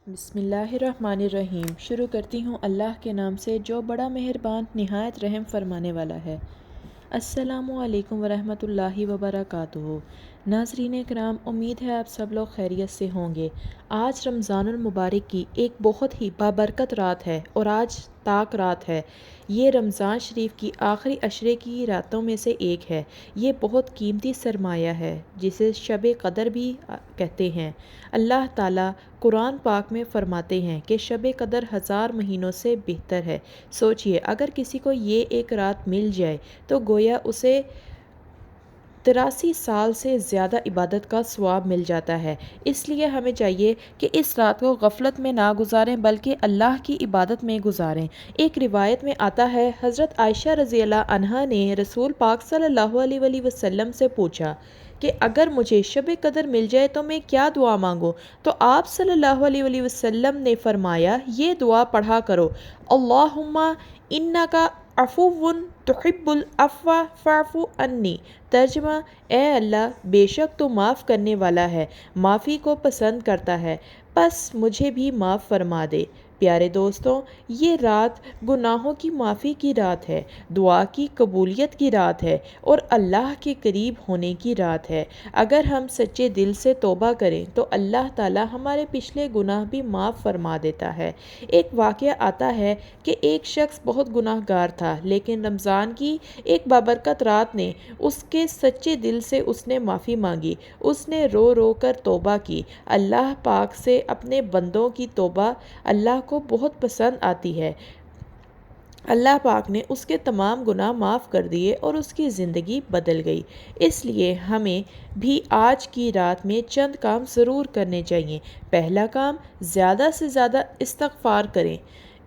बिस्मिल्लाहिर्रहमानिर्रहीम। शुरू करती हूँ अल्लाह के नाम से जो बड़ा मेहरबान निहायत रहम फरमाने वाला है। अस्सलामु अलैकुम वरहमतुल्लाहि वबरकातुहू। नाज़रीन कराम, उम्मीद है आप सब लोग खैरियत से होंगे। आज रमज़ानुल मुबारक की एक बहुत ही बाबरकत रात है और आज ताक रात है। ये रमज़ान शरीफ की आखिरी अशरे की रातों में से एक है। ये बहुत कीमती सरमाया है जिसे शब क़दर भी कहते हैं। अल्लाह ताला कुरान पाक में फ़रमाते हैं कि शब क़दर 1000 महीनों से बेहतर है। सोचिए, अगर किसी को ये एक रात मिल जाए तो गोया उसे 83 साल से ज़्यादा इबादत का सवाब मिल जाता है। इसलिए हमें चाहिए कि इस रात को गफलत में ना गुजारें बल्कि अल्लाह की इबादत में गुजारें। एक रिवायत में आता है, हज़रत आयशा रज़ियल्लाहु अन्हा ने रसूल पाक सल्लल्लाहु अलैहि वसल्लम से पूछा कि अगर मुझे शब क़दर मिल जाए तो मैं क्या दुआ मांगूं? तो आप सल्लल्लाहु अलैहि वसल्लम ने फरमाया, ये दुआ पढ़ा करो, अल्लाहुम्मा इन्नका अफ़ुव्वुन तुहिब्बुल अफ़्वा फ़अफ़ु अन्नी। तर्जमा, ए अल्लाह, बेशक तो माफ़ करने वाला है, माफ़ी को पसंद करता है, बस मुझे भी माफ़ फरमा दे। प्यारे दोस्तों, ये रात गुनाहों की माफ़ी की रात है, दुआ की कबूलियत की रात है और अल्लाह के करीब होने की रात है। अगर हम सच्चे दिल से तौबा करें तो अल्लाह ताला हमारे पिछले गुनाह भी माफ़ फरमा देता है। एक वाक़या आता है कि एक शख्स बहुत गुनाहगार था, लेकिन रमज़ान की एक बाबरकत रात ने उसके सच्चे दिल से उसने माफ़ी मांगी। उसने रो रो कर तौबा की। अल्लाह पाक से अपने बंदों की तौबा अल्लाह को बहुत पसंद आती है। अल्लाह पाक ने उसके तमाम गुनाह माफ़ कर दिए और उसकी ज़िंदगी बदल गई। इसलिए हमें भी आज की रात में चंद काम ज़रूर करने चाहिए। पहला काम, ज़्यादा से ज़्यादा इस्तग़फ़ार करें।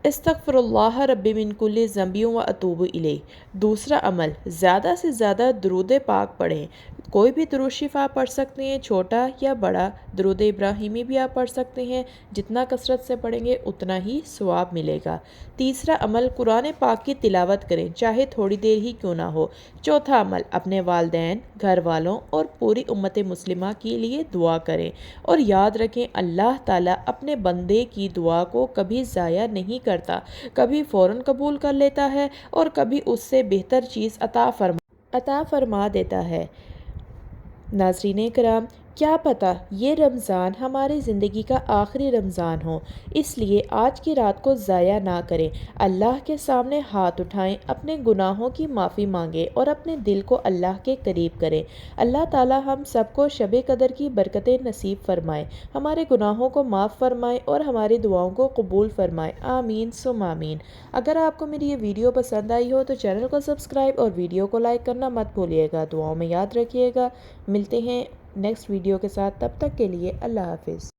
इस्तग़फ़िरुल्लाह रब्बी मिन कुल्लि ज़ंबि व अतूबु इलैह। दूसरा अमल, ज़्यादा से ज़्यादा दुरूद पाक पढ़ें। कोई भी दुरूद शिफ़ आप पढ़ सकते हैं, छोटा या बड़ा। दुरूद इब्राहिमी भी आप पढ़ सकते हैं, जितना कसरत से पढ़ेंगे उतना ही सवाब मिलेगा। तीसरा अमल, कुरान पाक की तिलावत करें, चाहे थोड़ी देर ही क्यों ना हो। चौथा अमल, अपने वालिदैन, घर वालों और पूरी उम्मत मुस्लिमा के लिए दुआ करें। और याद रखें, अल्लाह ताला अपने बंदे की दुआ को कभी ज़ाया नहीं करता। कभी फ़ौरन कबूल कर लेता है और कभी उससे बेहतर चीज़ अता फरमा देता है। नाज़रीन कराम, क्या पता ये रमज़ान हमारी ज़िंदगी का आखिरी रमज़ान हो, इसलिए आज की रात को ज़ाया ना करें। अल्लाह के सामने हाथ उठाएं, अपने गुनाहों की माफ़ी मांगें और अपने दिल को अल्लाह के करीब करें। अल्लाह ताला हम सबको शब क़दर की बरकतें नसीब फ़रमाए, हमारे गुनाहों को माफ़ फ़रमाए और हमारी दुआओं को कबूल फ़रमाए। आमीन सुम आमीन। अगर आपको मेरी ये वीडियो पसंद आई हो तो चैनल को सब्सक्राइब और वीडियो को लाइक करना मत भूलिएगा। दुआओं में याद रखिएगा। मिलते हैं नेक्स्ट वीडियो के साथ, तब तक के लिए अल्लाह हाफ़िज़।